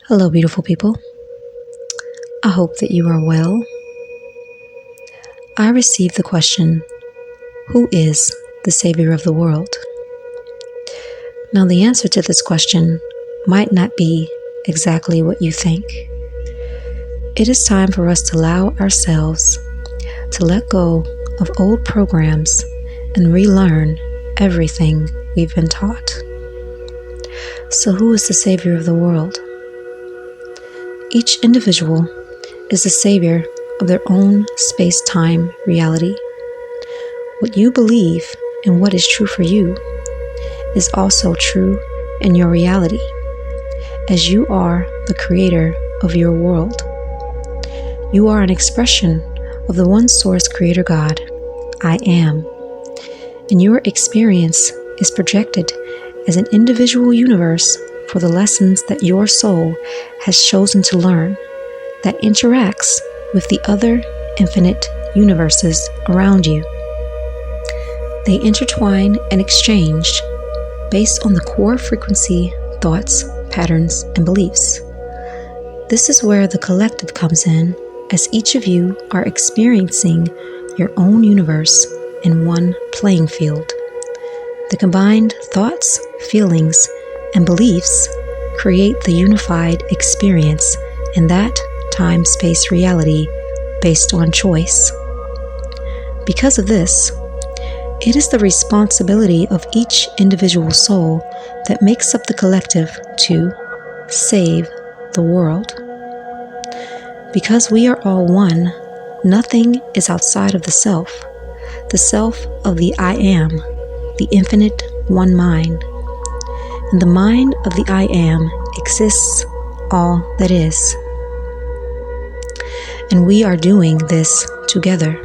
Hello, beautiful people. I hope that you are well. I received the question, who is the Savior of the world? Now, the answer to this question might not be exactly what you think. It is time for us to allow ourselves to let go of old programs and relearn everything we've been taught. So, who is the Savior of the world? Each individual is the savior of their own space-time reality. What you believe and what is true for you is also true in your reality, as you are the creator of your world. You are an expression of the one source creator God, I am, and your experience is projected as an individual universe for the lessons that your soul has chosen to learn that interacts with the other infinite universes around you. They intertwine and exchange based on the core frequency, thoughts, patterns, and beliefs. This is where the collective comes in, as each of you are experiencing your own universe in one playing field. The combined thoughts, feelings, and beliefs create the unified experience in that time-space reality based on choice. Because of this, it is the responsibility of each individual soul that makes up the collective to save the world. Because we are all one, nothing is outside of the self of the I am, the infinite one mind. In the mind of the I am exists all that is. And we are doing this together.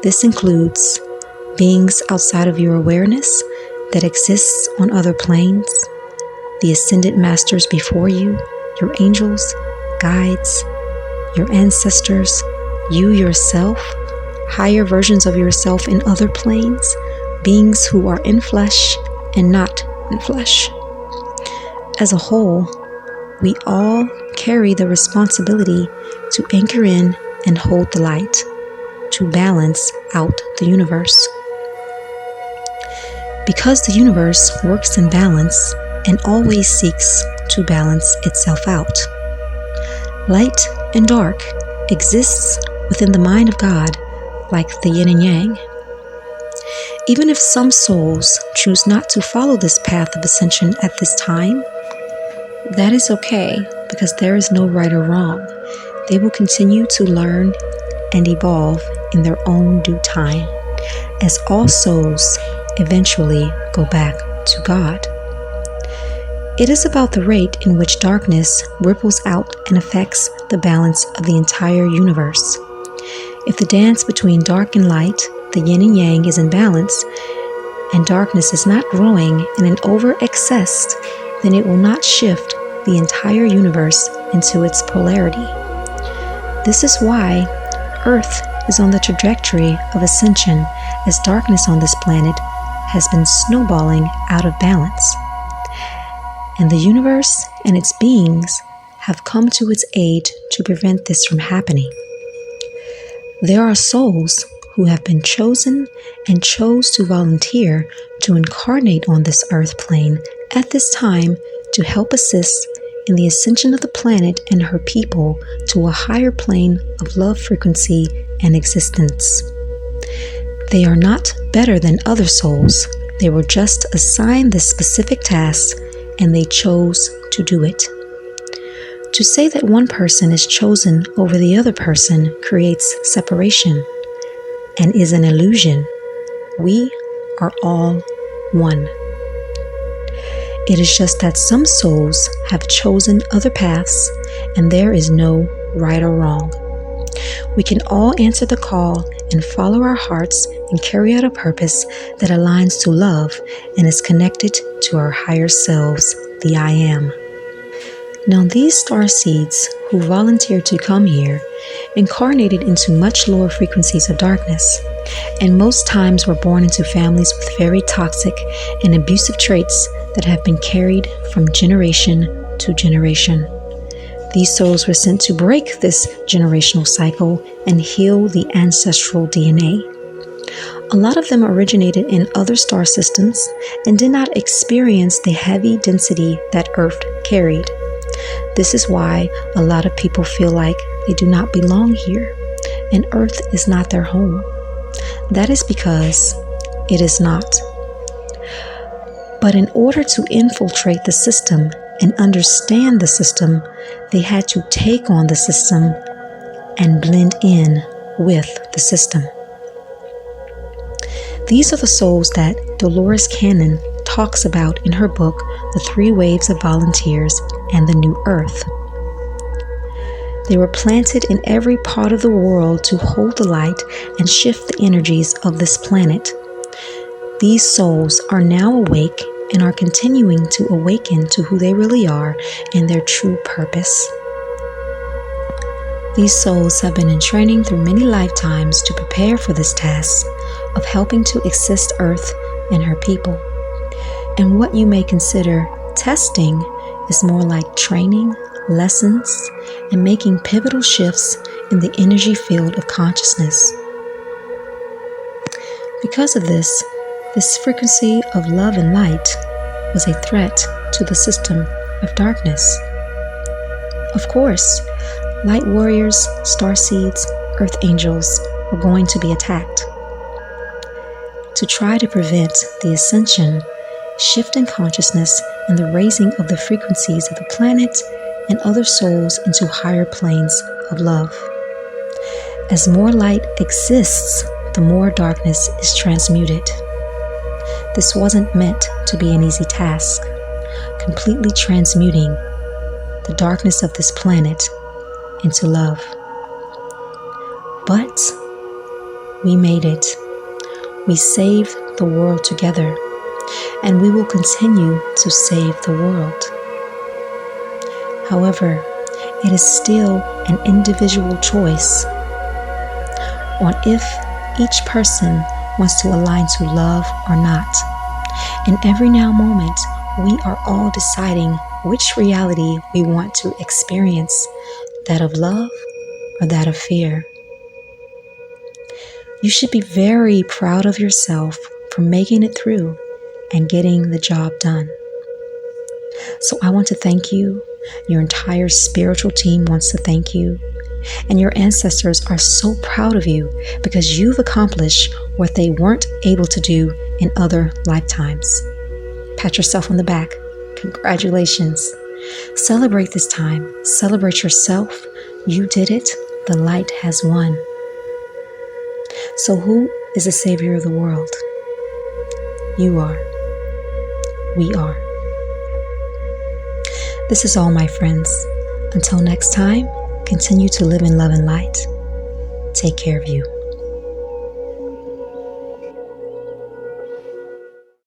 This includes beings outside of your awareness that exists on other planes, the ascended masters before you, your angels, guides, your ancestors, you yourself, higher versions of yourself in other planes, beings who are in flesh and not in flesh. As a whole, we all carry the responsibility to anchor in and hold the light, to balance out the universe. Because the universe works in balance and always seeks to balance itself out. Light and dark exists within the mind of God like the yin and yang. Even if some souls choose not to follow this path of ascension at this time, that is okay, because there is no right or wrong. They will continue to learn and evolve in their own due time, as all souls eventually go back to God. It is about the rate in which darkness ripples out and affects the balance of the entire universe. If the dance between dark and light, the yin and yang, is in balance, and darkness is not growing in an over-excess, then it will not shift the entire universe into its polarity. This is why Earth is on the trajectory of ascension, as darkness on this planet has been snowballing out of balance. And the universe and its beings have come to its aid to prevent this from happening. There are souls who have been chosen and chose to volunteer to incarnate on this earth plane at this time to help assist in the ascension of the planet and her people to a higher plane of love, frequency, and existence. They are not better than other souls. They were just assigned this specific task and they chose to do it. To say that one person is chosen over the other person creates separation and is an illusion. We are all one. It is just that some souls have chosen other paths and there is no right or wrong. We can all answer the call and follow our hearts and carry out a purpose that aligns to love and is connected to our higher selves, the I am. Now, these star seeds who volunteered to come here incarnated into much lower frequencies of darkness, and most times were born into families with very toxic and abusive traits that have been carried from generation to generation. These souls were sent to break this generational cycle and heal the ancestral DNA. A lot of them originated in other star systems and did not experience the heavy density that Earth carried. This is why a lot of people feel like they do not belong here and Earth is not their home. That is because it is not. But in order to infiltrate the system and understand the system, they had to take on the system and blend in with the system. These are the souls that Dolores Cannon talks about in her book, The 3 Waves of Volunteers and the New Earth. They were planted in every part of the world to hold the light and shift the energies of this planet. These souls are now awake and are continuing to awaken to who they really are and their true purpose. These souls have been in training through many lifetimes to prepare for this task of helping to assist Earth and her people. And what you may consider testing is more like training, lessons, and making pivotal shifts in the energy field of consciousness. Because of this frequency of love and light was a threat to the system of darkness. Of course, light warriors, starseeds, earth angels were going to be attacked. To try to prevent the ascension, shift in consciousness, and the raising of the frequencies of the planet and other souls into higher planes of love. As more light exists, the more darkness is transmuted. This wasn't meant to be an easy task, completely transmuting the darkness of this planet into love. But we made it. We saved the world together, and we will continue to save the world. However, it is still an individual choice on if each person wants to align to love or not. In every now moment, we are all deciding which reality we want to experience, that of love or that of fear. You should be very proud of yourself for making it through and getting the job done. So I want to thank you. Your entire spiritual team wants to thank you. And your ancestors are so proud of you because you've accomplished what they weren't able to do in other lifetimes. Pat yourself on the back. Congratulations. Celebrate this time. Celebrate yourself. You did it. The light has won. So who is the savior of the world? You are. We are. This is all, my friends. Until next time, continue to live in love and light. Take care of you.